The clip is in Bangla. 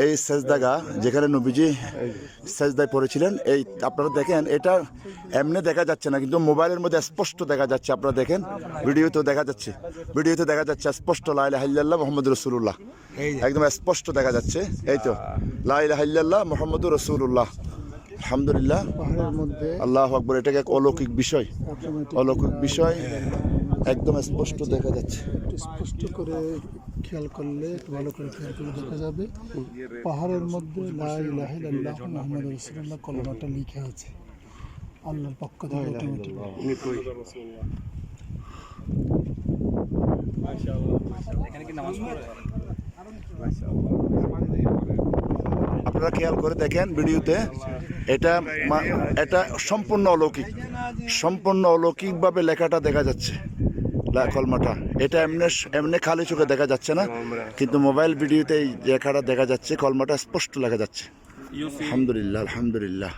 এই সেজদাগা যেখানে নবীজি সেজদায় পড়েছিলেন, এই আপনারা দেখেন, এটা এমনি দেখা যাচ্ছে না, কিন্তু মোবাইলের মধ্যে স্পষ্ট দেখা যাচ্ছে। আপনারা দেখেন, ভিডিওতেও দেখা যাচ্ছে স্পষ্ট লা ইলাহা ইল্লাল্লাহ মুহাম্মাদুর রাসূলুল্লাহ, একদম স্পষ্ট দেখা যাচ্ছে। এই তো লা ইলাহা ইল্লাল্লাহ মুহাম্মাদুর রাসূলুল্লাহ। আলহামদুলিল্লাহ, আল্লাহু আকবার। এটাকে এক অলৌকিক বিষয়, একদম স্পষ্ট দেখা যাচ্ছে। স্পষ্ট করে খেয়াল করলে, ভালো করে খেয়াল করলে দেখা যাবে পাহাড়ের মধ্যে লা ইলাহা ইল্লাল্লাহ মুহাম্মাদুর রাসূলুল্লাহ কলমাটা লিখা আছে আল্লাহর পক্ষ থেকে অটোমেটিক। আপনারা খেয়াল করে দেখেন ভিডিওতে, এটা সম্পূর্ণ অলৌকিকভাবে লেখাটা দেখা যাচ্ছে। কলমাটা এটা এমনি খালি চোখে দেখা যাচ্ছে না, কিন্তু মোবাইল ভিডিওতে এই লেখাটা দেখা যাচ্ছে, কলমাটা স্পষ্ট লেখা যাচ্ছে। আলহামদুলিল্লাহ।